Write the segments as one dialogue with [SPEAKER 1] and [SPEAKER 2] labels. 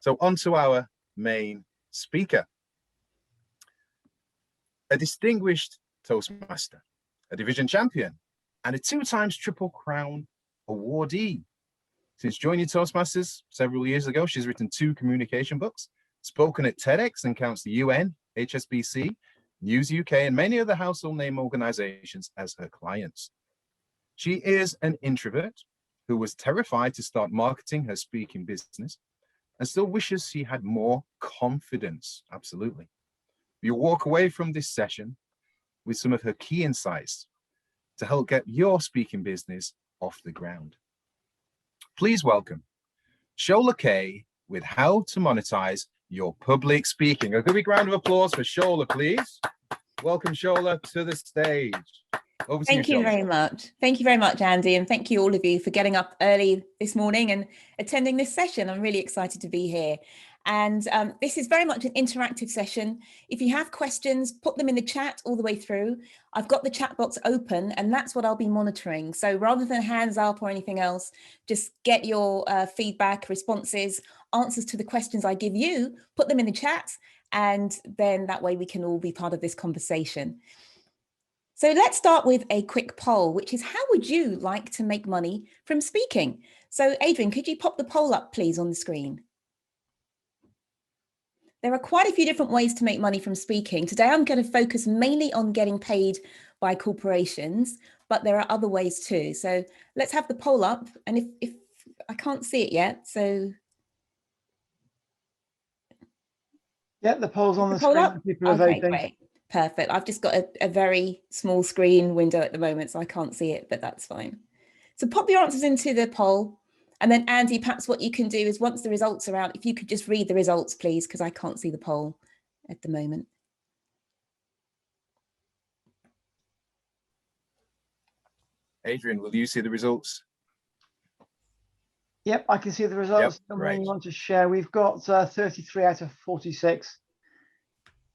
[SPEAKER 1] So on to our main speaker. A distinguished Toastmaster, a division champion, and a 2-time Triple Crown awardee. Since joining Toastmasters several years ago, she's written 2 communication books, spoken at TEDx and counts the UN, HSBC, News UK, and many other household name organizations as her clients. She is an introvert who was terrified to start marketing her speaking business and still wishes she had more confidence. Absolutely. You'll walk away from this session with some of her key insights to help get your speaking business off the ground. Please welcome Shola Kaye with How to Monetize Your Public Speaking. A big round of applause for Shola, please. Welcome, Shola, to the stage. Over to you, Shola.
[SPEAKER 2] Thank you very much. Thank you very much, Andy. And thank you all of you for getting up early this morning and attending this session. I'm really excited to be here. And this is very much an interactive session. If you have questions, put them in the chat all the way through. I've got the chat box open and that's what I'll be monitoring. So rather than hands up or anything else, just get your feedback, responses, answers to the questions I give you, put them in the chat. And then that way we can all be part of this conversation. So let's start with a quick poll, which is how would you like to make money from speaking? So Adrian, could you pop the poll up, please, on the screen? There are quite a few different ways to make money from speaking. Today, I'm going to focus mainly on getting paid by corporations, but there are other ways too. So let's have the poll up. And if I can't see it yet, so.
[SPEAKER 3] Yeah, the poll's on the screen. People are voting.
[SPEAKER 2] Great. Perfect. I've just got a very small screen window at the moment, so I can't see it, but that's fine. So pop your answers into the poll. And then Andy, perhaps what you can do is once the results are out, if you could just read the results, please, because I can't see the poll at the moment.
[SPEAKER 1] Adrian, will you see the results?
[SPEAKER 3] Yep, I can see the results.
[SPEAKER 1] Yep, right.
[SPEAKER 3] We want to share. We've got 33 out of 46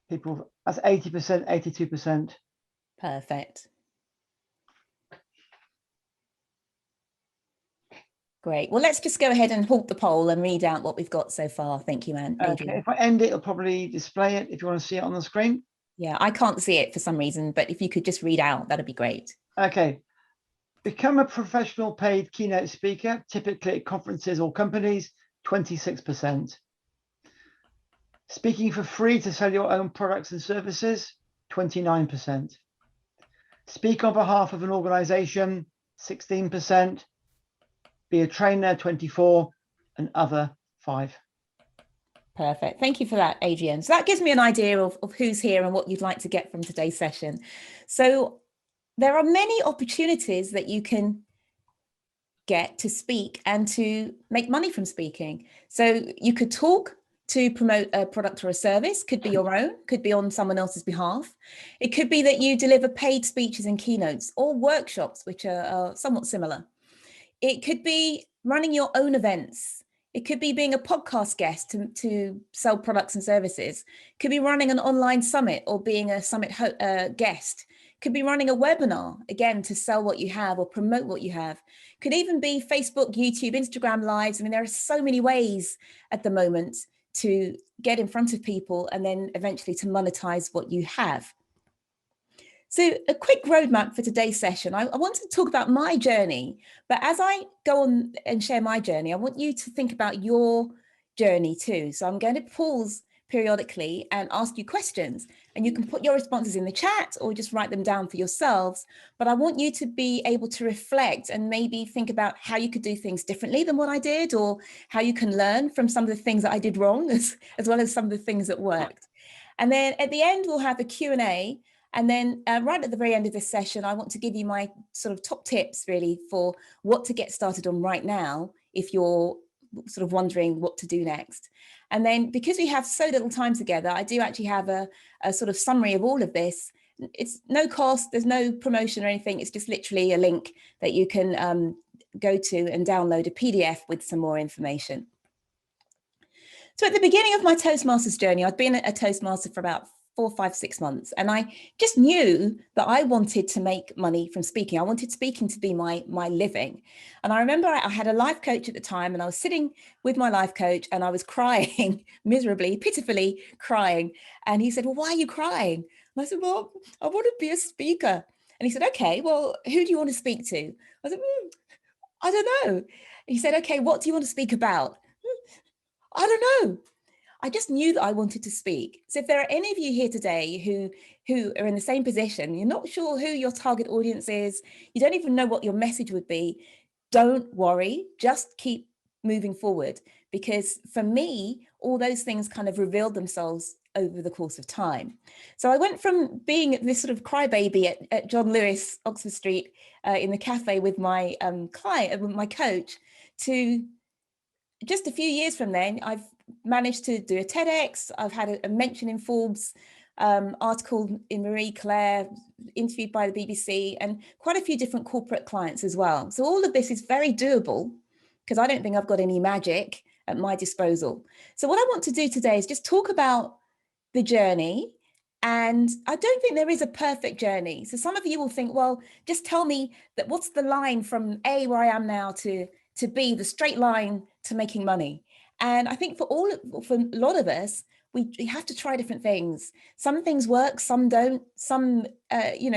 [SPEAKER 3] people. That's 80%, 82%.
[SPEAKER 2] Perfect. Great. Well, let's just go ahead and halt the poll and read out what we've got so far. Thank you, Adrian.
[SPEAKER 3] Okay, if I end it, it'll probably display it if you want to see it on the screen.
[SPEAKER 2] Yeah, I can't see it for some reason, but if you could just read out, that'd be great.
[SPEAKER 3] Okay. Become a professional paid keynote speaker, typically at conferences or companies, 26%. Speaking for free to sell your own products and services, 29%. Speak on behalf of an organization, 16%. Be a trainer, 24%, and other 5%.
[SPEAKER 2] Perfect. Thank you for that, Adrian. So that gives me an idea of who's here and what you'd like to get from today's session. So there are many opportunities that you can get to speak and to make money from speaking. So you could talk to promote a product or a service, could be your own, could be on someone else's behalf. It could be that you deliver paid speeches and keynotes or workshops, which are somewhat similar. It could be running your own events. It could be being a podcast guest to sell products and services. It could be running an online summit or being a summit guest. It could be running a webinar, again, to sell what you have or promote what you have. It could even be Facebook, YouTube, Instagram Lives. I mean, there are so many ways at the moment to get in front of people and then eventually to monetize what you have. So a quick roadmap for today's session. I wanted to talk about my journey, but as I go on and share my journey, I want you to think about your journey too. So I'm going to pause periodically and ask you questions, and you can put your responses in the chat or just write them down for yourselves. But I want you to be able to reflect and maybe think about how you could do things differently than what I did, or how you can learn from some of the things that I did wrong, as well as some of the things that worked. And then at the end, we'll have a Q&A. And then right at the very end of this session, I want to give you my sort of top tips really for what to get started on right now if you're sort of wondering what to do next. And then because we have so little time together, I do actually have a sort of summary of all of this. It's no cost, there's no promotion or anything. It's just literally a link that you can go to and download a PDF with some more information. So at the beginning of my Toastmasters journey, I'd been a Toastmaster for about 4, 5, 6 months. And I just knew that I wanted to make money from speaking. I wanted speaking to be my living. And I remember I had a life coach at the time, and I was sitting with my life coach and I was crying miserably, pitifully crying. And he said, well, why are you crying? And I said, well, I want to be a speaker. And he said, okay, well, who do you want to speak to? I said, I don't know. He said, okay, what do you want to speak about? I don't know. I just knew that I wanted to speak. So if there are any of you here today who are in the same position, you're not sure who your target audience is, you don't even know what your message would be, don't worry, just keep moving forward. Because for me, all those things kind of revealed themselves over the course of time. So I went from being this sort of crybaby at John Lewis, Oxford Street, in the cafe with my client, with my coach, to just a few years from then, I've managed to do a TEDx. I've had a mention in Forbes, article in Marie Claire, interviewed by the BBC, and quite a few different corporate clients as well. So all of this is very doable, because I don't think I've got any magic at my disposal. So what I want to do today is just talk about the journey. And I don't think there is a perfect journey. So some of you will think, well, just tell me that what's the line from A, where I am now, to B, the straight line to making money. And I think for a lot of us, we have to try different things. Some things work, some don't. Some,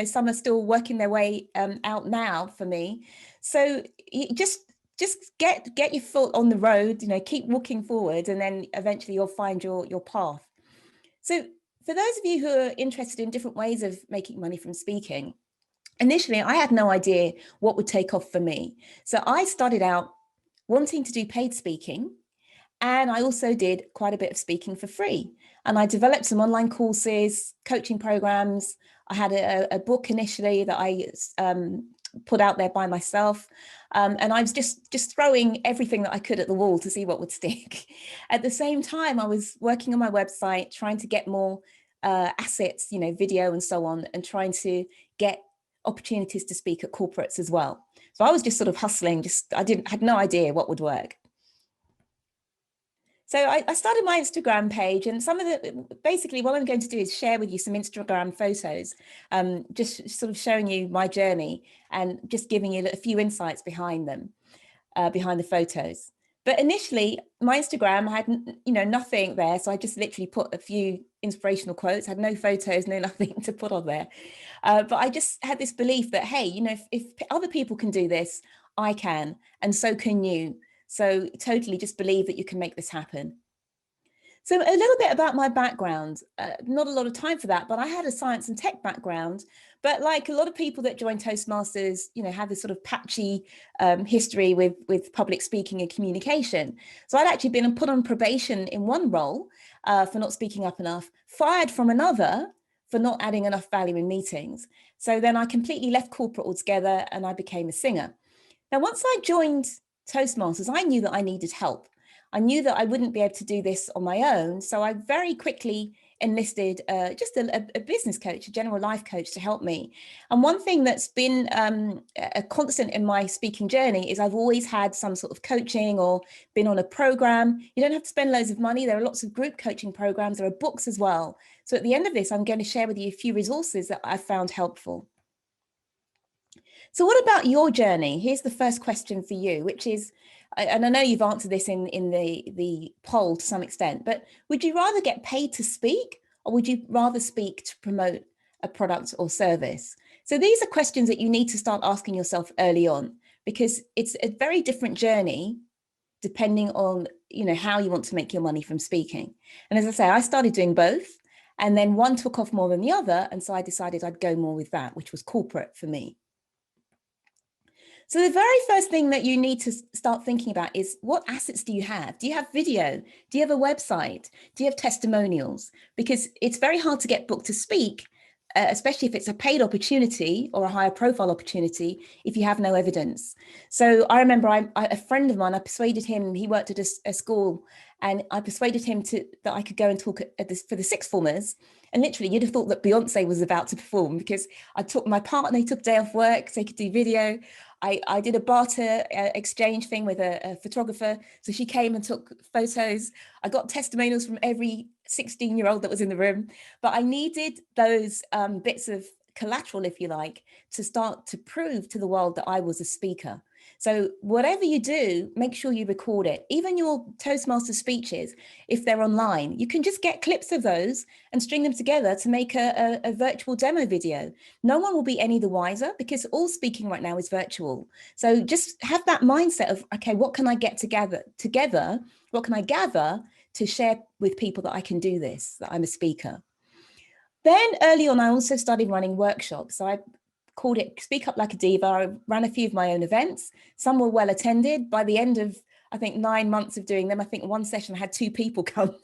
[SPEAKER 2] some are still working their way out now for me. So just get your foot on the road, keep walking forward, and then eventually you'll find your path. So for those of you who are interested in different ways of making money from speaking, initially I had no idea what would take off for me. So I started out wanting to do paid speaking, and I also did quite a bit of speaking for free. And I developed some online courses, coaching programs. I had a book initially that I put out there by myself. And I was just throwing everything that I could at the wall to see what would stick. At the same time, I was working on my website, trying to get more assets, video and so on, and trying to get opportunities to speak at corporates as well. So I was just sort of hustling, I had no idea what would work. So I started my Instagram page, and basically what I'm going to do is share with you some Instagram photos, just sort of showing you my journey and just giving you a few insights behind them, behind the photos. But initially my Instagram had, nothing there. So I just literally put a few inspirational quotes, had no photos, no nothing to put on there. But I just had this belief that, hey, if other people can do this, I can, and so can you. So totally just believe that you can make this happen. So a little bit about my background, not a lot of time for that, but I had a science and tech background. But like a lot of people that join Toastmasters, have this sort of patchy history with public speaking and communication. So I'd actually been put on probation in one role for not speaking up enough, fired from another for not adding enough value in meetings. So then I completely left corporate altogether and I became a singer. Now, once I joined Toastmasters, I knew that I needed help. I knew that I wouldn't be able to do this on my own. So I very quickly enlisted just a business coach, a general life coach to help me. And one thing that's been a constant in my speaking journey is I've always had some sort of coaching or been on a program. You don't have to spend loads of money. There are lots of group coaching programs. There are books as well. So at the end of this, I'm going to share with you a few resources that I've found helpful. So what about your journey? Here's the first question for you, which is, and I know you've answered this in the poll to some extent, but would you rather get paid to speak, or would you rather speak to promote a product or service? So these are questions that you need to start asking yourself early on, because it's a very different journey depending on, how you want to make your money from speaking. And as I say, I started doing both, and then one took off more than the other. And so I decided I'd go more with that, which was corporate for me. So the very first thing that you need to start thinking about is, what assets do you have? Do you have video? Do you have a website? Do you have testimonials? Because it's very hard to get booked to speak, especially if it's a paid opportunity or a higher profile opportunity, if you have no evidence. So I remember a friend of mine, I persuaded him, he worked at a school, and I persuaded him that I could go and talk for the sixth formers. And literally, you'd have thought that Beyonce was about to perform, because I took my partner, he took a day off work so he could do video. I did a barter exchange thing with a photographer. So she came and took photos. I got testimonials from every 16-year-old that was in the room, but I needed those bits of collateral, if you like, to start to prove to the world that I was a speaker. So whatever you do, make sure you record it. Even your Toastmaster speeches, if they're online, you can just get clips of those and string them together to make a virtual demo video. No one will be any the wiser because all speaking right now is virtual. So just have that mindset of, okay, what can I get together? What can I gather to share with people that I can do this, that I'm a speaker? Then early on, I also started running workshops. So I called it Speak Up Like a Diva. I ran a few of my own events. Some were well attended. By the end of, I think, 9 months of doing them, I think one session I had 2 people come.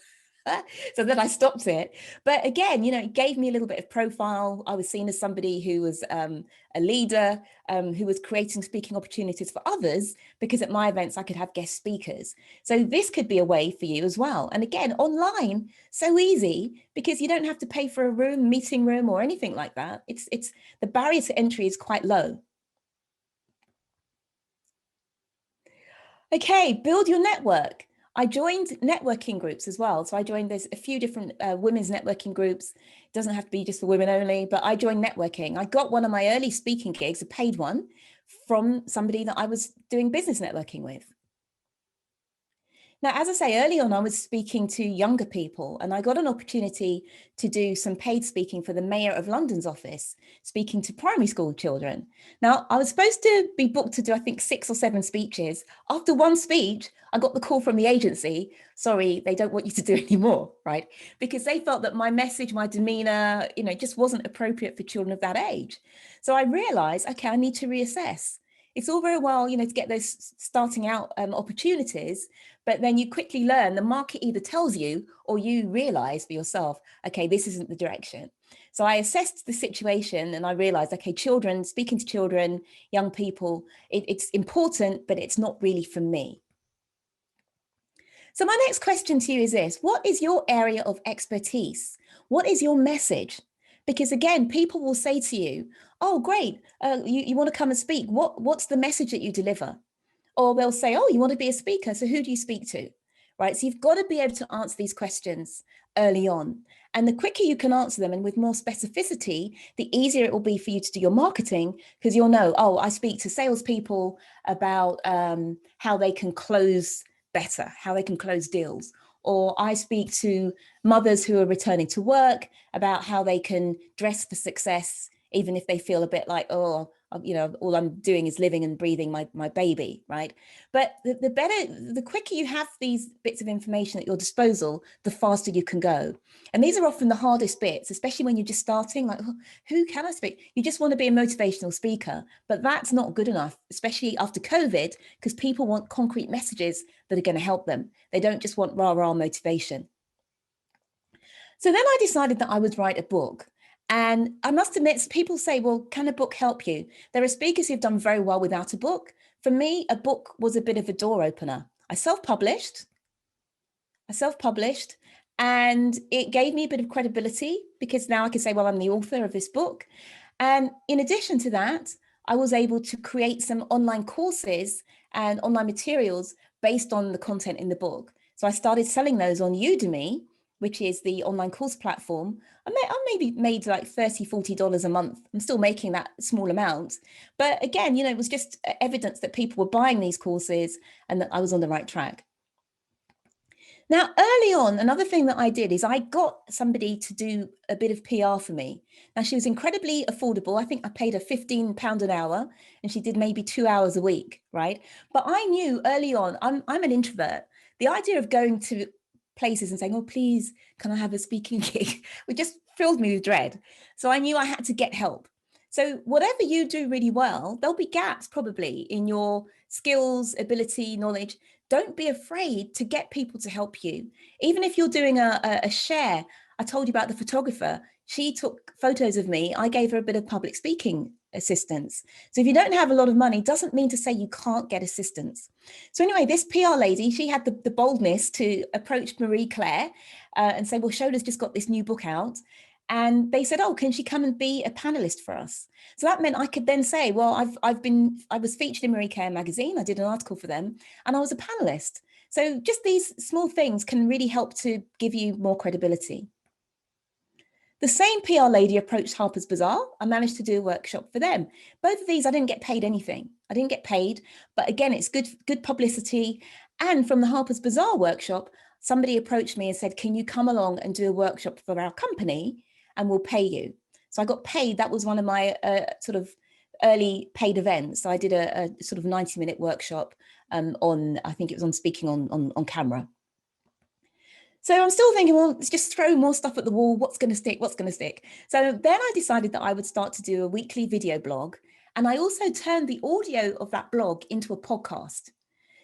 [SPEAKER 2] So then I stopped it. But again, you know, it gave me a little bit of profile. I was seen as somebody who was a leader, who was creating speaking opportunities for others, because at my events, I could have guest speakers. So this could be a way for you as well. And again, online, so easy, because you don't have to pay for a room, meeting room, or anything like that. It's the barrier to entry is quite low. Okay, build your network. I joined networking groups as well. So I joined, there's a few different women's networking groups. It doesn't have to be just for women only, but I joined networking. I got one of my early speaking gigs, a paid one, from somebody that I was doing business networking with. Now, as I say, early on, I was speaking to younger people, and I got an opportunity to do some paid speaking for the Mayor of London's office, speaking to primary school children. Now, I was supposed to be booked to do, I think, 6 or 7 speeches. After one speech, I got the call from the agency, sorry, they don't want you to do any more, right? Because they felt that my message, my demeanor, you know, just wasn't appropriate for children of that age. So I realized, okay, I need to reassess. It's all very well, you know, to get those starting out opportunities, but then you quickly learn the market either tells you or you realize for yourself, okay, this isn't the direction. So I assessed the situation and I realized, okay, children, speaking to children, young people, it's important, but it's not really for me. So my next question to you is this: what is your area of expertise? What is your message? Because again, people will say to you, oh, great, you want to come and speak. What's the message that you deliver? Or they'll say, oh, you want to be a speaker, so who do you speak to? Right, so you've got to be able to answer these questions early on. And the quicker you can answer them and with more specificity, the easier it will be for you to do your marketing, because you'll know, oh, I speak to salespeople about how they can close better, how they can close deals. Or I speak to mothers who are returning to work about how they can dress for success, even if they feel a bit like, oh, you know, all I'm doing is living and breathing my baby, right? But the quicker you have these bits of information at your disposal, the faster you can go. And these are often the hardest bits, especially when you're just starting, like, oh, who can I speak? You just want to be a motivational speaker, but that's not good enough, especially after COVID, because people want concrete messages that are going to help them. They don't just want rah-rah motivation. So then I decided that I would write a book. And I must admit, people say, well, can a book help you? There are speakers who've done very well without a book. For me, a book was a bit of a door opener. I self-published, and it gave me a bit of credibility because now I can say, well, I'm the author of this book. And in addition to that, I was able to create some online courses and online materials based on the content in the book. So I started selling those on Udemy, which is the online course platform. I maybe made like $30, $40 a month. I'm still making that small amount. But again, you know, it was just evidence that people were buying these courses and that I was on the right track. Now, early on, another thing that I did is I got somebody to do a bit of PR for me. Now, she was incredibly affordable. I think I paid her £15 an hour and she did maybe 2 hours a week, right? But I knew early on, I'm an introvert. The idea of going to places and saying, oh, please, can I have a speaking gig? It just filled me with dread. So I knew I had to get help. So whatever you do really well, there'll be gaps probably in your skills, ability, knowledge. Don't be afraid to get people to help you. Even if you're doing a share, I told you about the photographer. She took photos of me. I gave her a bit of public speaking assistance. So if you don't have a lot of money, doesn't mean to say you can't get assistance. So anyway, this PR lady, she had the boldness to approach Marie Claire and say, well, Shola's just got this new book out. And they said, oh, can she come and be a panelist for us? So that meant I could then say, well, I was featured in Marie Claire magazine. I did an article for them and I was a panelist. So just these small things can really help to give you more credibility. The same PR lady approached Harper's Bazaar. I managed to do a workshop for them. Both of these, I didn't get paid anything. I didn't get paid, but again, it's good publicity. And from the Harper's Bazaar workshop, somebody approached me and said, can you come along and do a workshop for our company and we'll pay you? So I got paid. That was one of my sort of early paid events. So I did a sort of 90-minute workshop on, I think it was on speaking on camera. So I'm still thinking, well, let's just throw more stuff at the wall. What's going to stick? What's going to stick? So then I decided that I would start to do a weekly video blog. And I also turned the audio of that blog into a podcast.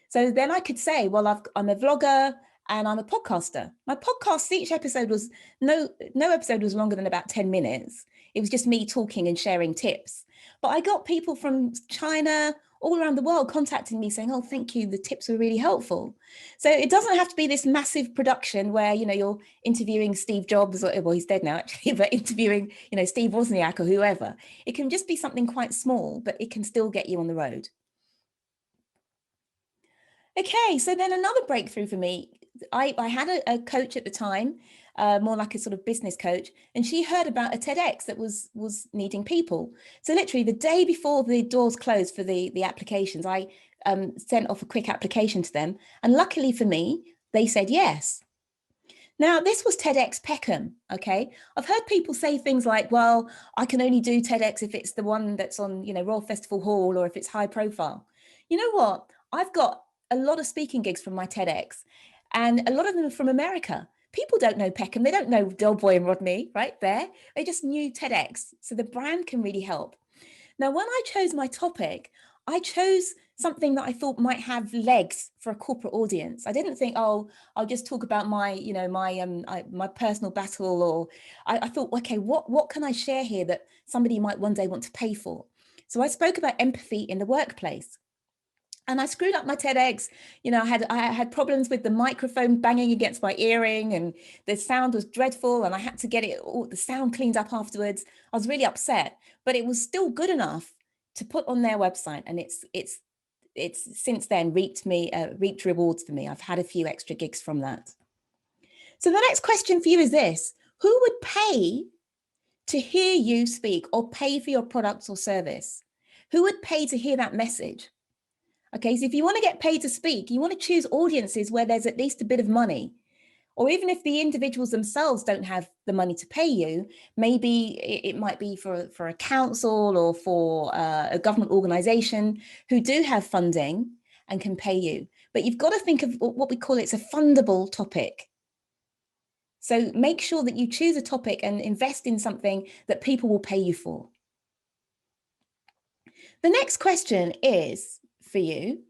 [SPEAKER 2] So then I could say, well, I'm a vlogger and I'm a podcaster. My podcast, each episode was, no episode was longer than about 10 minutes. It was just me talking and sharing tips. But I got people from China, all around the world contacting me saying, oh, thank you, the tips were really helpful. So it doesn't have to be this massive production where, you know, you're interviewing Steve Jobs, or, well, he's dead now actually, but interviewing, you know, Steve Wozniak or whoever. It can just be something quite small, but it can still get you on the road. Okay, so then another breakthrough for me, I had a coach at the time, more like a sort of business coach, and she heard about a TEDx that was needing people. So literally the day before the doors closed for the applications, I sent off a quick application to them. And luckily for me, they said yes. Now, this was TEDx Peckham, okay? I've heard people say things like, well, I can only do TEDx if it's the one that's on, you know, Royal Festival Hall or if it's high profile. You know what? I've got a lot of speaking gigs from my TEDx, and a lot of them are from America. People don't know Peckham. They don't know Delboy and Rodney right there. They just knew TEDx. So the brand can really help. Now, when I chose my topic, I chose something that I thought might have legs for a corporate audience. I didn't think, oh, I'll just talk about my, you know, my personal battle, or I thought, okay, what can I share here that somebody might one day want to pay for? So I spoke about empathy in the workplace. And I screwed up my TEDx. You know, I had problems with the microphone banging against my earring, and the sound was dreadful, and I had to get the sound cleaned up afterwards. I was really upset, but it was still good enough to put on their website, and it's since then reaped rewards for me. I've had a few extra gigs from that. So the next question for you is this: who would pay to hear you speak, or pay for your products or service? Who would pay to hear that message? Okay, so if you want to get paid to speak, you want to choose audiences where there's at least a bit of money. Or even if the individuals themselves don't have the money to pay you, maybe it might be for a council or for a government organization who do have funding and can pay you. But you've got to think of what we call it's a fundable topic. So make sure that you choose a topic and invest in something that people will pay you for. The next question is for you: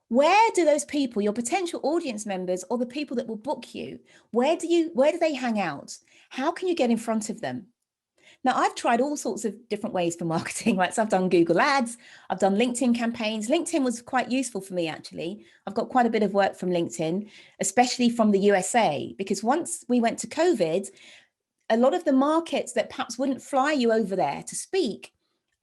[SPEAKER 2] where do those people, your potential audience members or the people that will book you, where do they hang out? How can you get in front of them? Now, I've tried all sorts of different ways for marketing, right? So I've done Google Ads, I've done LinkedIn campaigns. LinkedIn was quite useful for me, actually. I've got quite a bit of work from LinkedIn, especially from the USA, because once we went to COVID, a lot of the markets that perhaps wouldn't fly you over there to speak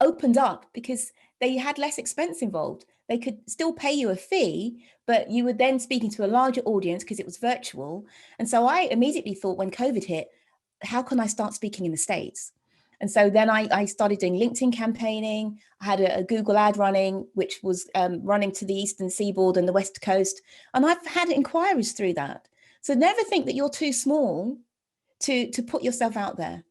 [SPEAKER 2] opened up because they had less expense involved. They could still pay you a fee, but you were then speaking to a larger audience because it was virtual. And so I immediately thought, when COVID hit, how can I start speaking in the States? And so then I started doing LinkedIn campaigning. I had a Google ad running, which was running to the Eastern Seaboard and the West Coast. And I've had inquiries through that. So never think that you're too small to put yourself out there.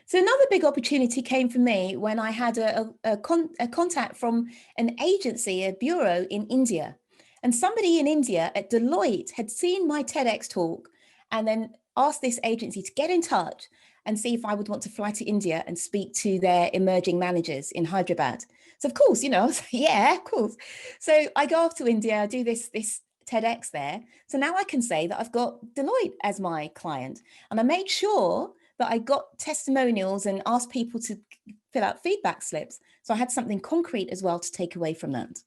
[SPEAKER 2] So another big opportunity came for me when I had a contact from an agency, a bureau in India. And somebody in India at Deloitte had seen my TEDx talk and then asked this agency to get in touch and see if I would want to fly to India and speak to their emerging managers in Hyderabad. So of course, you know, I was like, yeah, of course. So I go off to India, I do this TEDx there. So now I can say that I've got Deloitte as my client. And I made sure that I got testimonials and asked people to fill out feedback slips. So I had something concrete as well to take away from that.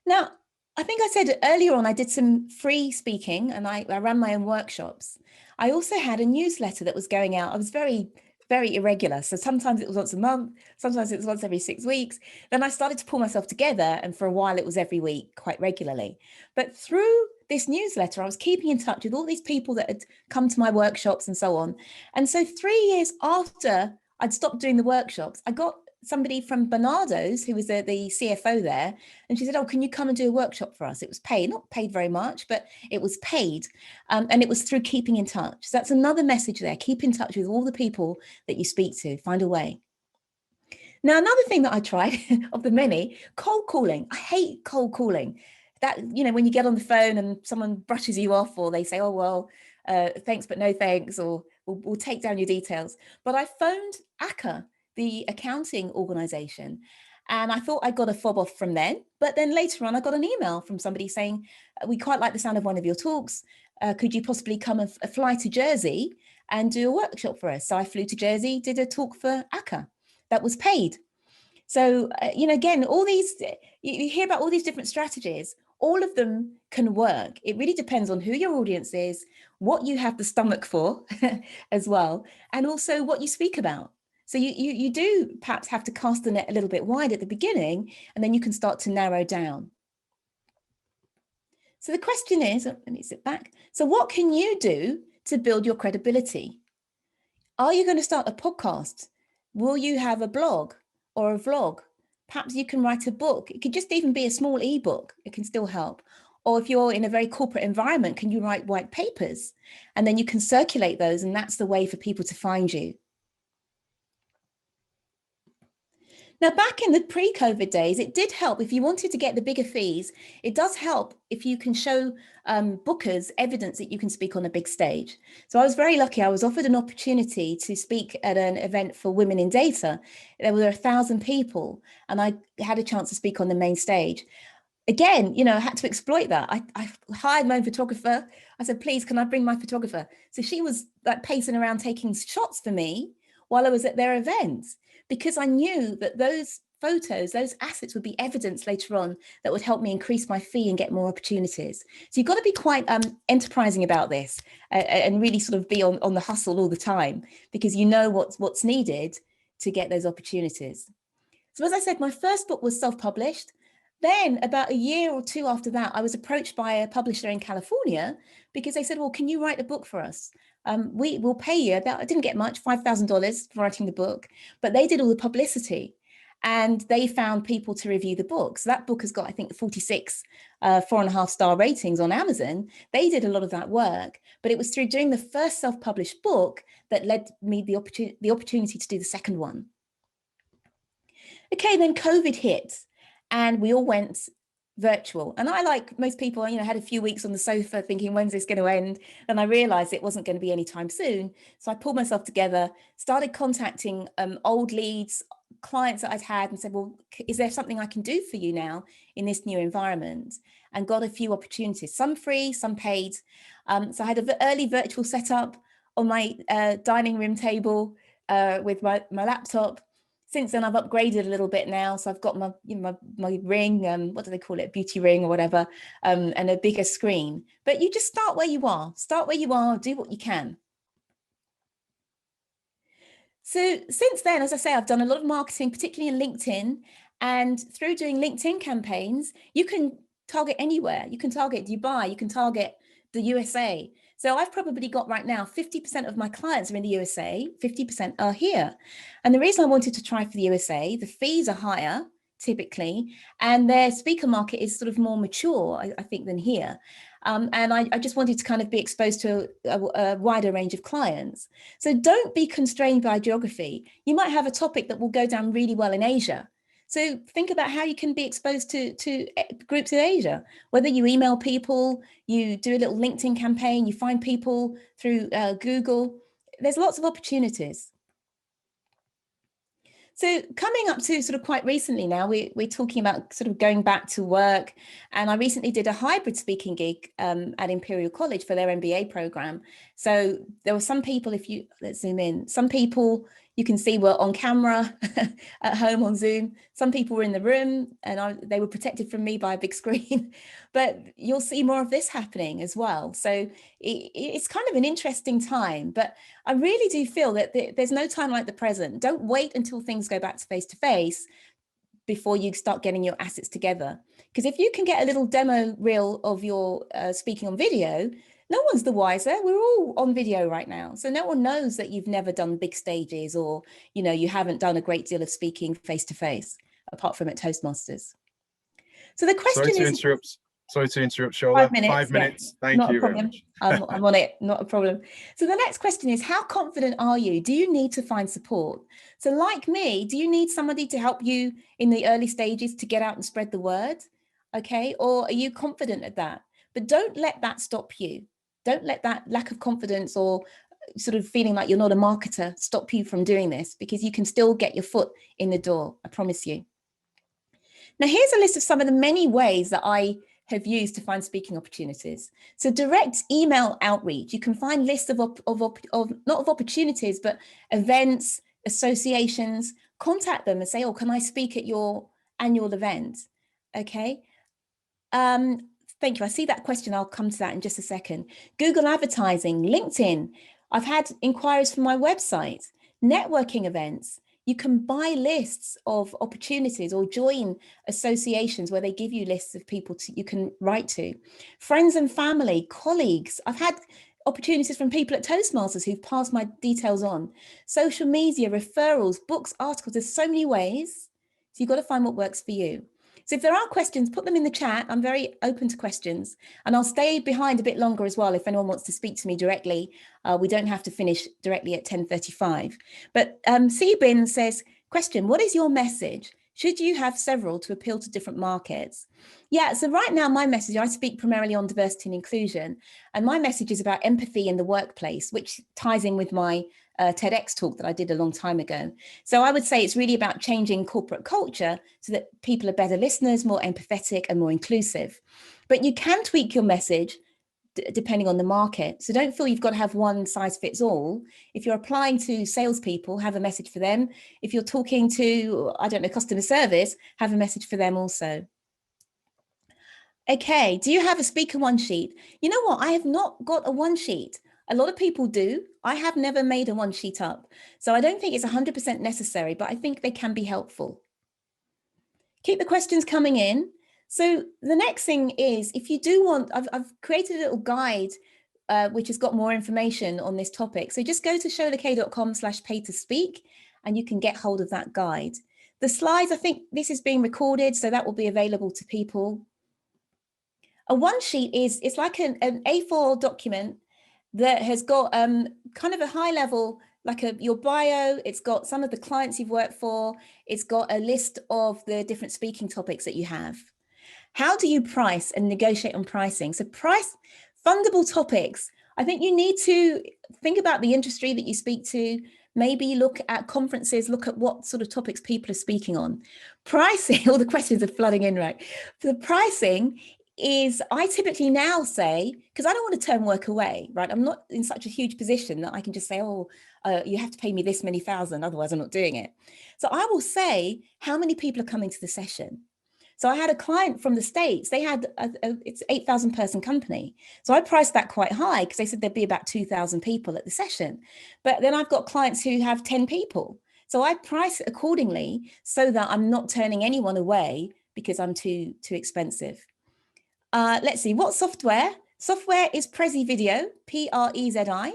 [SPEAKER 2] Now, I think I said earlier on, I did some free speaking and I ran my own workshops. I also had a newsletter that was going out. I was very, very irregular. So sometimes it was once a month, sometimes it was once every 6 weeks. Then I started to pull myself together. And for a while, it was every week quite regularly. But through this newsletter, I was keeping in touch with all these people that had come to my workshops and so on. And so 3 years after I'd stopped doing the workshops, I got somebody from Bernardo's, who was the CFO there, and she said, oh, can you come and do a workshop for us? It was paid, not paid very much, but it was paid. And it was through keeping in touch. So that's another message there. Keep in touch with all the people that you speak to, find a way. Now, another thing that I tried of the many, cold calling. I hate cold calling. That, you know, when you get on the phone and someone brushes you off, or they say, oh, well, thanks, but no thanks, or we'll take down your details. But I phoned ACCA, the accounting organization, and I thought I got a fob off from them. But then later on, I got an email from somebody saying, we quite like the sound of one of your talks. Could you possibly come and fly to Jersey and do a workshop for us? So I flew to Jersey, did a talk for ACCA that was paid. So, you know, again, all these, you hear about all these different strategies. All of them can work. It really depends on who your audience is, what you have the stomach for as well, and also what you speak about. So you do perhaps have to cast the net a little bit wide at the beginning, and then you can start to narrow down. So the question is, let me sit back. So what can you do to build your credibility? Are you going to start a podcast? Will you have a blog or a vlog? Perhaps you can write a book. It could just even be a small ebook. It can still help. Or if you're in a very corporate environment, can you write white papers? And then you can circulate those, and that's the way for people to find you. Now, back in the pre-COVID days, it did help if you wanted to get the bigger fees. It does help if you can show bookers evidence that you can speak on a big stage. So I was very lucky. I was offered an opportunity to speak at an event for women in data. There were 1,000 people, and I had a chance to speak on the main stage. Again, you know, I had to exploit that. I hired my own photographer. I said, please, can I bring my photographer? So she was like pacing around taking shots for me while I was at their event, because I knew that those photos, those assets would be evidence later on that would help me increase my fee and get more opportunities. So you've got to be quite enterprising about this and really sort of be on the hustle all the time, because you know what's needed to get those opportunities. So as I said, my first book was self-published. Then about a year or two after that, I was approached by a publisher in California because they said, well, can you write a book for us? We will pay you about, I didn't get much, $5,000 for writing the book, but they did all the publicity and they found people to review the book. So that book has got, I think, 46 4.5-star ratings on Amazon. They did a lot of that work, but it was through doing the first self-published book that led me the opportunity to do the second one. Okay, then COVID hit and we all went virtual. And I, like most people, you know, had a few weeks on the sofa thinking, when's this going to end? And I realized it wasn't going to be anytime soon. So I pulled myself together, started contacting old leads, clients that I'd had, and said, well, is there something I can do for you now in this new environment? And got a few opportunities, some free, some paid. So I had an early virtual setup on my dining room table with my laptop. Since then, I've upgraded a little bit now. So I've got my ring, what do they call it? Beauty ring or whatever, and a bigger screen. But you just start where you are. Start where you are, do what you can. So since then, as I say, I've done a lot of marketing, particularly in LinkedIn. And through doing LinkedIn campaigns, you can target anywhere. You can target Dubai, you can target the USA. So I've probably got right now 50% of my clients are in the USA, 50% are here. And the reason I wanted to try for the USA, the fees are higher typically, and their speaker market is sort of more mature, I think, than here. And I just wanted to kind of be exposed to a wider range of clients. So don't be constrained by geography. You might have a topic that will go down really well in Asia. So think about how you can be exposed to groups in Asia, whether you email people, you do a little LinkedIn campaign, you find people through Google. There's lots of opportunities. So coming up to sort of quite recently now, we're talking about sort of going back to work. And I recently did a hybrid speaking gig at Imperial College for their MBA program. So there were some people, let's zoom in, some people, You can see we're on camera at home on Zoom. Some people were in the room and they were protected from me by a big screen, but you'll see more of this happening as well. So it's kind of an interesting time, but I really do feel that there's no time like the present. Don't wait until things go back to face before you start getting your assets together. Because if you can get a little demo reel of your speaking on video, no one's the wiser. We're all on video right now. So no one knows that you've never done big stages, or, you know, you haven't done a great deal of speaking face to face, apart from at Toastmasters. So the question
[SPEAKER 1] Sorry to interrupt, Shola.
[SPEAKER 2] 5 minutes.
[SPEAKER 1] 5 minutes. Thank
[SPEAKER 2] not
[SPEAKER 1] you
[SPEAKER 2] a problem.
[SPEAKER 1] very much.
[SPEAKER 2] I'm on it, not a problem. So the next question is, how confident are you? Do you need to find support? So like me, do you need somebody to help you in the early stages to get out and spread the word? Okay, or are you confident at that? But don't let that stop you. Don't let that lack of confidence or sort of feeling like you're not a marketer stop you from doing this, because you can still get your foot in the door, I promise you. Now, here's a list of some of the many ways that I have used to find speaking opportunities. So direct email outreach, you can find lists of not of opportunities, but events, associations. Contact them and say, oh, can I speak at your annual event? Okay. Thank you. I see that question. I'll come to that in just a second. Google advertising, LinkedIn. I've had inquiries from my website, networking events. You can buy lists of opportunities or join associations where they give you lists of people you can write to. Friends and family, colleagues. I've had opportunities from people at Toastmasters who've passed my details on. Social media, referrals, books, articles. There's so many ways. So you've got to find what works for you. So if there are questions, put them in the chat. I'm very open to questions, and I'll stay behind a bit longer as well if anyone wants to speak to me directly. We don't have to finish directly at 10:35. But Sebin says, question, what is your message? Should you have several to appeal to different markets? Yeah, so right now my message, I speak primarily on diversity and inclusion, and my message is about empathy in the workplace, which ties in with my TEDx talk that I did a long time ago. So I would say it's really about changing corporate culture so that people are better listeners, more empathetic and more inclusive. But you can tweak your message depending on the market. So don't feel you've got to have one size fits all. If you're applying to salespeople, have a message for them. If you're talking to, I don't know, customer service, have a message for them also. Okay, do you have a speaker one sheet? You know what? I have not got a one sheet. A lot of people do. I have never made a one sheet up. So I don't think it's 100% necessary, but I think they can be helpful. Keep the questions coming in. So the next thing is, if you do want, I've created a little guide which has got more information on this topic. So just go to sholakaye.com/pay-to-speak and you can get hold of that guide. The slides, I think this is being recorded, so that will be available to people. A one sheet it's like an A4 document that has got kind of a high level, like your bio. It's got some of the clients you've worked for. It's got a list of the different speaking topics that you have. How do you price and negotiate on pricing? So fundable topics. I think you need to think about the industry that you speak to, maybe look at conferences, look at what sort of topics people are speaking on. Pricing, all the questions are flooding in, right? For the pricing is, I typically now say, because I don't want to turn work away, right? I'm not in such a huge position that I can just say, oh, you have to pay me this many thousand, otherwise I'm not doing it. So I will say, how many people are coming to the session? So I had a client from the States, they had, it's 8,000 person company. So I priced that quite high because they said there'd be about 2,000 people at the session. But then I've got clients who have 10 people. So I price it accordingly so that I'm not turning anyone away because I'm too expensive. Let's see, what software? Software is Prezi Video, Prezi.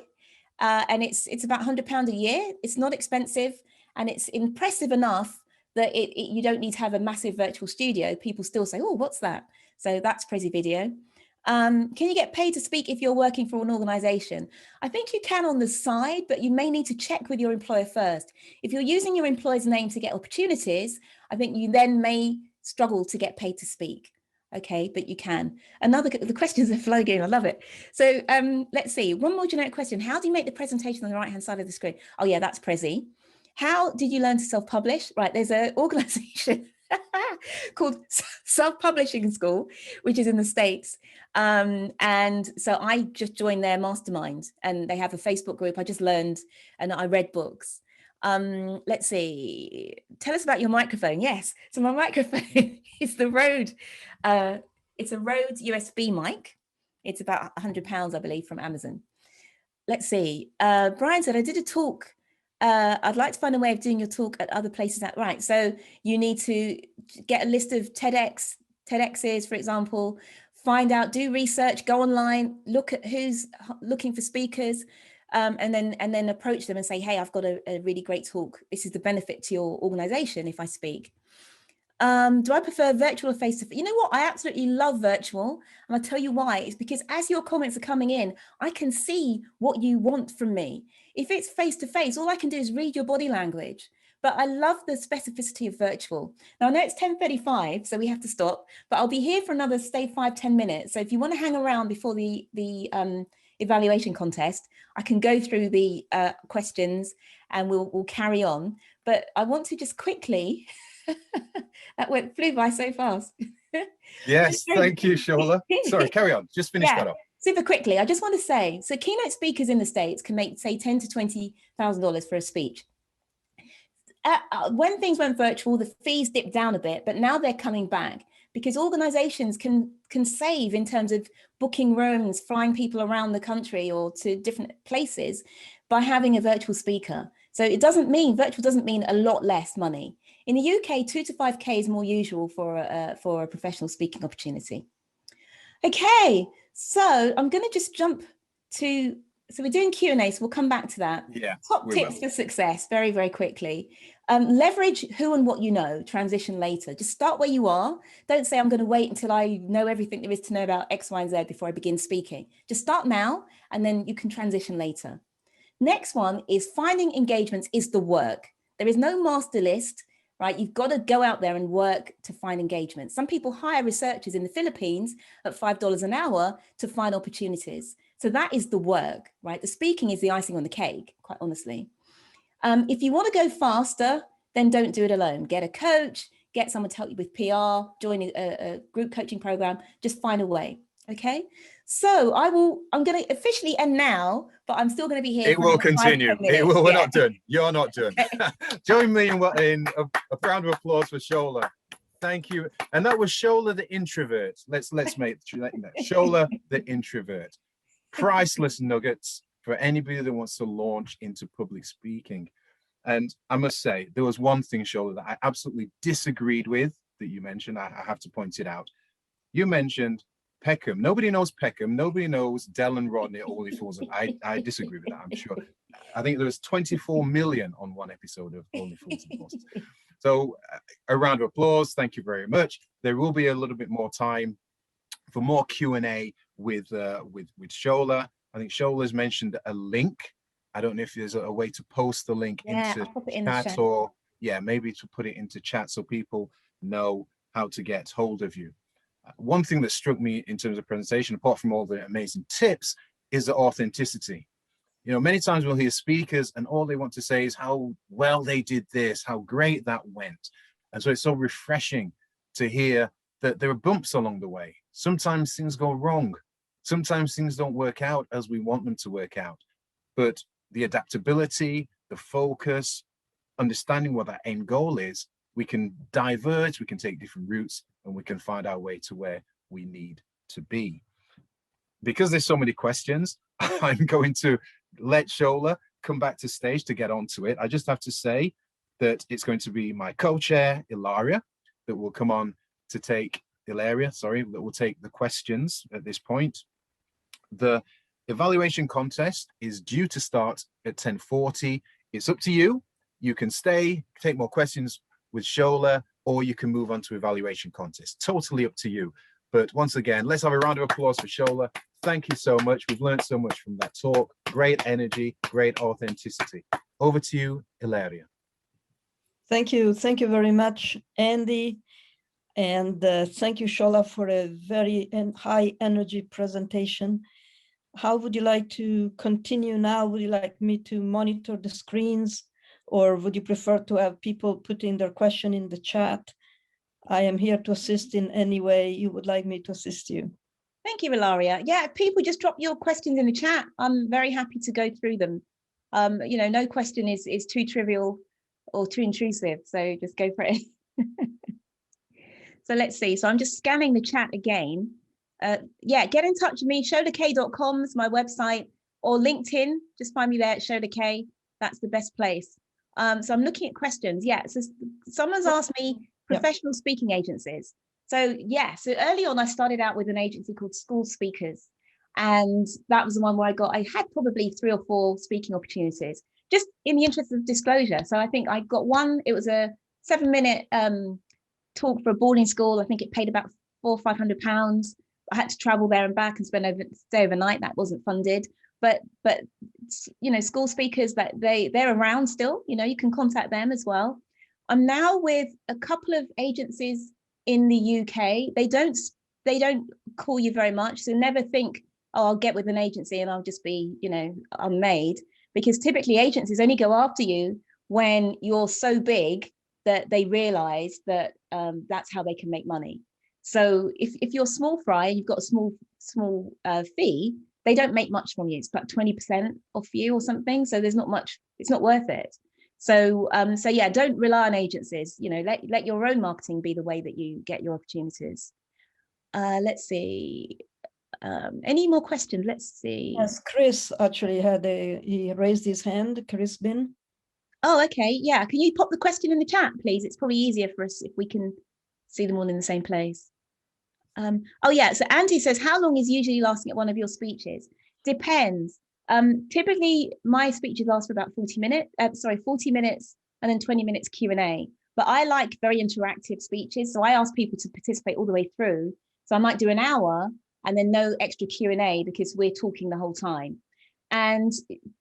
[SPEAKER 2] And it's about £100 a year. It's not expensive and it's impressive enough that you don't need to have a massive virtual studio. People still say, oh, what's that? So that's Prezi Video. Can you get paid to speak if you're working for an organization? I think you can on the side, but you may need to check with your employer first. If you're using your employer's name to get opportunities, I think you then may struggle to get paid to speak. Okay, but you can. The questions are flowing, I love it. So let's see, one more generic question. How do you make the presentation on the right-hand side of the screen? Oh yeah, that's Prezi. How did you learn to self-publish? Right, there's an organization called Self-Publishing School, which is in the States. And so I just joined their mastermind and they have a Facebook group. I just learned and I read books. Let's see. Tell us about your microphone. Yes. So my microphone is the Rode. It's a Rode USB mic. It's about £100, I believe, from Amazon. Let's see. Brian said, I did a talk. I'd like to find a way of doing your talk at other places. Right. So you need to get a list of TEDx's, for example, find out, do research, go online, look at who's looking for speakers, and then approach them and say, hey, I've got a really great talk. This is the benefit to your organization if I speak. Do I prefer virtual or face-to-face? You know what? I absolutely love virtual. And I'll tell you why. It's because as your comments are coming in, I can see what you want from me. If it's face-to-face, all I can do is read your body language. But I love the specificity of virtual. Now, I know it's 10:35, so we have to stop, but I'll be here for another, stay 5-10 minutes. So if you want to hang around before the evaluation contest, I can go through the questions and we'll carry on. But I want to just quickly... That flew by so fast.
[SPEAKER 1] Yes, thank you, Shola. Sorry, carry on. Just finish that up.
[SPEAKER 2] Super quickly, I just want to say, so keynote speakers in the States can make, say, $10,000 to $20,000 for a speech. When things went virtual, the fees dipped down a bit, but now they're coming back because organizations can save in terms of booking rooms, flying people around the country or to different places by having a virtual speaker. So virtual doesn't mean a lot less money. In the UK, 2 to 5K is more usual for a professional speaking opportunity. Okay, so I'm going to just jump to, so we're doing Q&A, so we'll come back to that.
[SPEAKER 1] Yeah.
[SPEAKER 2] Top tips for success, very, very quickly. Leverage who and what you know, transition later. Just start where you are. Don't say I'm going to wait until I know everything there is to know about X, Y, and Z before I begin speaking. Just start now, and then you can transition later. Next one is finding engagements is the work. There is no master list, right? You've got to go out there and work to find engagement. Some people hire researchers in the Philippines at $5 an hour to find opportunities. So that is the work, right? The speaking is the icing on the cake, quite honestly. If you want to go faster, then don't do it alone. Get a coach, get someone to help you with PR, join a group coaching program, just find a way, okay? So I'm going to officially end now, but I'm still going to be here.
[SPEAKER 1] It will continue. It will. We're not done. You're not done. Join me in a round of applause for Shola. Thank you. And that was Shola the introvert. Let's make Shola the introvert. Priceless nuggets for anybody that wants to launch into public speaking. And I must say, there was one thing, Shola, that I absolutely disagreed with that you mentioned. I have to point it out. You mentioned Peckham. Nobody knows Peckham. Nobody knows Dell and Rodney at Only Fools. I disagree with that, I'm sure. I think there was 24 million on one episode of Only Fools and Horses. So a round of applause. Thank you very much. There will be a little bit more time for more Q&A with Shola. I think Shola's mentioned a link. I don't know if there's a way to post the link into chat, or maybe to put it into chat so people know how to get hold of you. One thing that struck me in terms of presentation, apart from all the amazing tips, is the authenticity. You know, many times we'll hear speakers and all they want to say is how well they did this, how great that went. And so it's so refreshing to hear that there are bumps along the way. Sometimes things go wrong. Sometimes things don't work out as we want them to work out. But the adaptability, the focus, understanding what that end goal is, we can diverge, we can take different routes, and we can find our way to where we need to be. Because there's so many questions, I'm going to let Shola come back to stage to get onto it. I just have to say that it's going to be my co-chair, Ilaria, that will come on to take, that will take the questions at this point. The evaluation contest is due to start at 10:40. It's up to you. You can stay, take more questions with Shola, or you can move on to evaluation contest. Totally up to you. But once again, let's have a round of applause for Shola. Thank you so much. We've learned so much from that talk. Great energy, great authenticity. Over to you, Ilaria.
[SPEAKER 4] Thank you. Thank you very much, Andy. And thank you, Shola, for a very high energy presentation. How would you like to continue now? Would you like me to monitor the screens, or would you prefer to have people putting their question in the chat? I am here to assist in any way you would like me to assist you.
[SPEAKER 2] Thank you, Ilaria. Yeah, people just drop your questions in the chat. I'm very happy to go through them. You know, no question is too trivial or too intrusive. So just go for it. So let's see. So I'm just scanning the chat again. Yeah, get in touch with me. SholaKaye.com is my website, or LinkedIn. Just find me there at Shola Kaye. That's the best place. So I'm looking at questions. Yeah, so someone's asked me professional speaking agencies. So yeah, so early on I started out with an agency called School Speakers, and that was the one where I had probably 3 or 4 speaking opportunities, just in the interest of disclosure. So I think I got one. It was a 7-minute talk for a boarding school. I think it paid about £400 or £500. I had to travel there and back and stay overnight. That wasn't funded. But you know, School Speakers, that they're around still. You know, you can contact them as well. I'm now with a couple of agencies in the UK. They don't call you very much, so never think, oh, I'll get with an agency and I'll just be, you know, unmade, because typically agencies only go after you when you're so big that they realize that that's how they can make money. So if you're small fry, you've got a small fee, they don't make much from you. It's about 20% off you or something. So there's not much, it's not worth it. So so yeah, don't rely on agencies. You know, let your own marketing be the way that you get your opportunities. Let's see. Any more questions? Let's see.
[SPEAKER 4] Yes, Chris actually he raised his hand. Chris Bin.
[SPEAKER 2] Oh, okay. Yeah. Can you pop the question in the chat, please? It's probably easier for us if we can see them all in the same place. Oh yeah, so Andy says, how long is usually lasting at one of your speeches? Depends. Typically my speeches last for about 40 minutes and then 20 minutes Q&A. But I like very interactive speeches, so I ask people to participate all the way through. So I might do an hour and then no extra Q&A because we're talking the whole time. And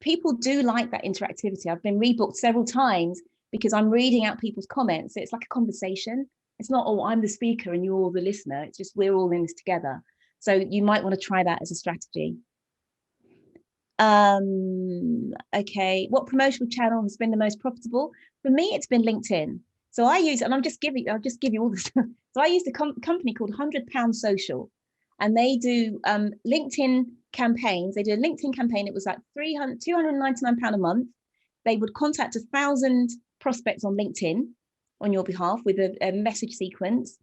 [SPEAKER 2] people do like that interactivity. I've been rebooked several times because I'm reading out people's comments. So it's like a conversation. It's not, oh, I'm the speaker and you're all the listener. It's just, we're all in this together. So you might want to try that as a strategy. Okay, what promotional channel has been the most profitable? For me, it's been LinkedIn. So I use, and I'll just give you all this. So I used a company called £100 Social, and they do LinkedIn campaigns. They did a LinkedIn campaign. It was like £299 a month. They would contact 1,000 prospects on LinkedIn on your behalf with a message sequence,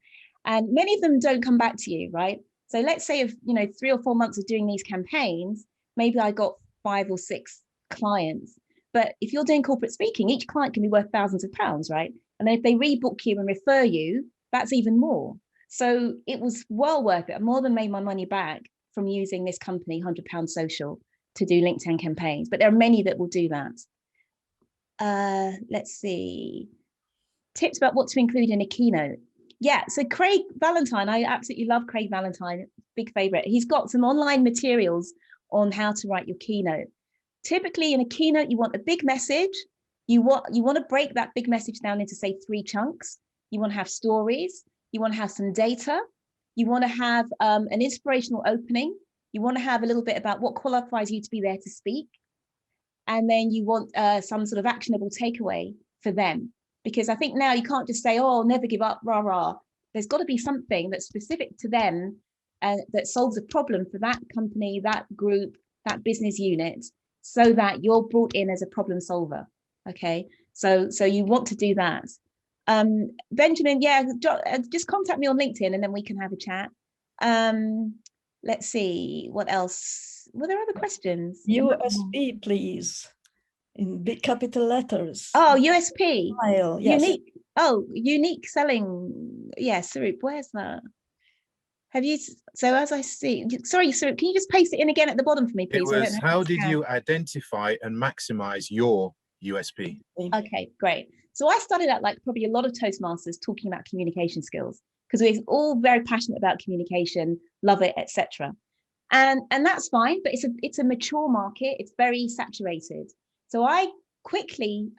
[SPEAKER 2] and many of them don't come back to you, right? So let's say if, you know, 3 or 4 months of doing these campaigns, maybe I got 5 or 6 clients. But if you're doing corporate speaking, each client can be worth thousands of pounds, right? And then if they rebook you and refer you, that's even more. So it was well worth it. I more than made my money back from using this company, £100 Social, to do LinkedIn campaigns. But there are many that will do that. Let's see. Tips about what to include in a keynote. Yeah, so Craig Valentine, I absolutely love Craig Valentine, big favorite. He's got some online materials on how to write your keynote. Typically in a keynote, you want a big message. You want to break that big message down into, say, 3 chunks. You want to have stories. You want to have some data. You want to have an inspirational opening. You want to have a little bit about what qualifies you to be there to speak. And then you want some sort of actionable takeaway for them. Because I think now you can't just say, oh, never give up, rah, rah. There's got to be something that's specific to them that solves a problem for that company, that group, that business unit, so that you're brought in as a problem solver. Okay, so you want to do that. Benjamin, yeah, just contact me on LinkedIn and then we can have a chat. Let's see, what else? Were there other questions?
[SPEAKER 4] USP, please. In big capital letters.
[SPEAKER 2] Oh, USP.
[SPEAKER 4] Yes.
[SPEAKER 2] Unique. Oh, unique selling. Yeah, Sarup, where's that? Have you, so as I see, sorry, Sarup, can you just paste it in again at the bottom for me, please?
[SPEAKER 1] It was, how did you identify and maximize your USP?
[SPEAKER 2] Okay, great. So I started out, like probably a lot of Toastmasters, talking about communication skills, because we're all very passionate about communication, love it, etc. And that's fine, but it's a mature market. It's very saturated. So I quickly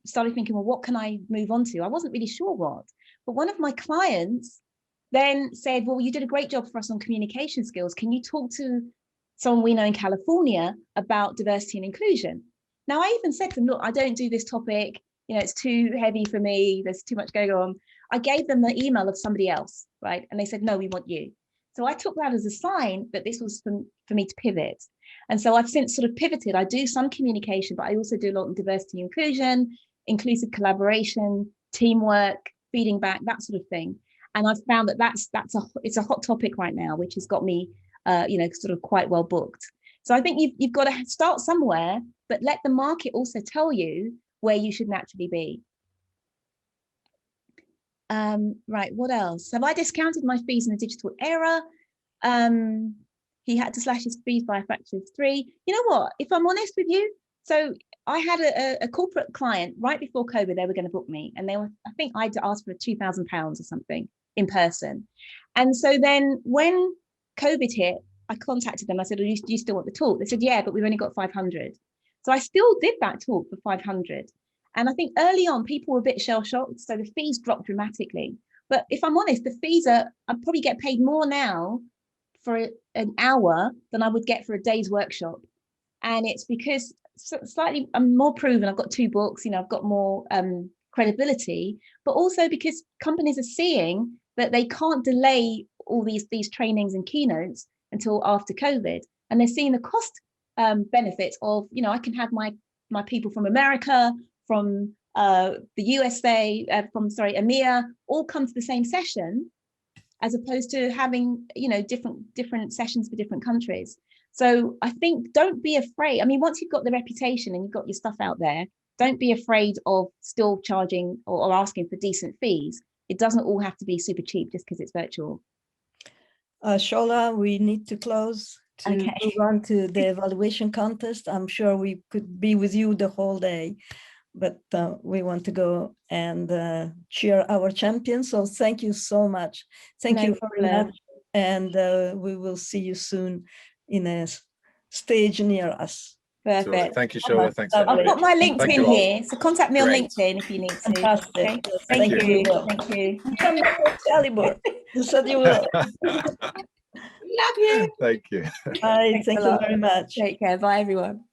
[SPEAKER 2] started thinking, well, what can I move on to? I wasn't really sure what, but one of my clients then said, well, you did a great job for us on communication skills. Can you talk to someone we know in California about diversity and inclusion? Now, I even said to them, look, I don't do this topic. You know, it's too heavy for me. There's too much going on. I gave them the email of somebody else, right? And they said, no, we want you. So I took that as a sign that this was for me to pivot. And so I've since sort of pivoted. I do some communication, but I also do a lot of diversity and inclusion, inclusive collaboration, teamwork, feeding back, that sort of thing. And I've found that it's a hot topic right now, which has got me, sort of quite well booked. So I think you've got to start somewhere, but let the market also tell you where you should naturally be. Right, what else? Have I discounted my fees in the digital era? He had to slash his fees by a factor of 3. You know what, if I'm honest with you, so I had a corporate client right before COVID. They were going to book me, and I think I'd asked for £2,000 or something in person. And so then when COVID hit, I contacted them. I said, do you still want the talk? They said, yeah, but we've only got 500. So I still did that talk for 500. And I think early on, people were a bit shell-shocked, so the fees dropped dramatically. But if I'm honest, the fees I probably get paid more now for an hour than I would get for a day's workshop. And it's because slightly I'm more proven. I've got 2 books, I've got more credibility, but also because companies are seeing that they can't delay all these trainings and keynotes until after COVID. And they're seeing the cost benefits of, I can have my people from America, from the USA, EMEA, all come to the same session, as opposed to having, different sessions for different countries. So I think don't be afraid. I mean, once you've got the reputation and you've got your stuff out there, don't be afraid of still charging or asking for decent fees. It doesn't all have to be super cheap just because it's virtual.
[SPEAKER 4] Shola, we need to close to move on to the evaluation contest. I'm sure we could be with you the whole day, but we want to go and cheer our champions. So thank you so much. Thank you very much. And we will see you soon in a stage near us.
[SPEAKER 2] Perfect.
[SPEAKER 1] Thank you, Shola. Thanks.
[SPEAKER 2] I've got my LinkedIn here, so contact me on LinkedIn if you need to.
[SPEAKER 4] Fantastic.
[SPEAKER 2] Okay?
[SPEAKER 4] Yes,
[SPEAKER 2] Thank you.
[SPEAKER 4] Thank you. Come Excalibur. You said you will.
[SPEAKER 2] Love you.
[SPEAKER 1] Thank you.
[SPEAKER 4] Bye.
[SPEAKER 2] Thanks
[SPEAKER 4] Thank
[SPEAKER 2] a
[SPEAKER 4] you
[SPEAKER 2] lot.
[SPEAKER 4] very much.
[SPEAKER 2] Take care. Bye, everyone.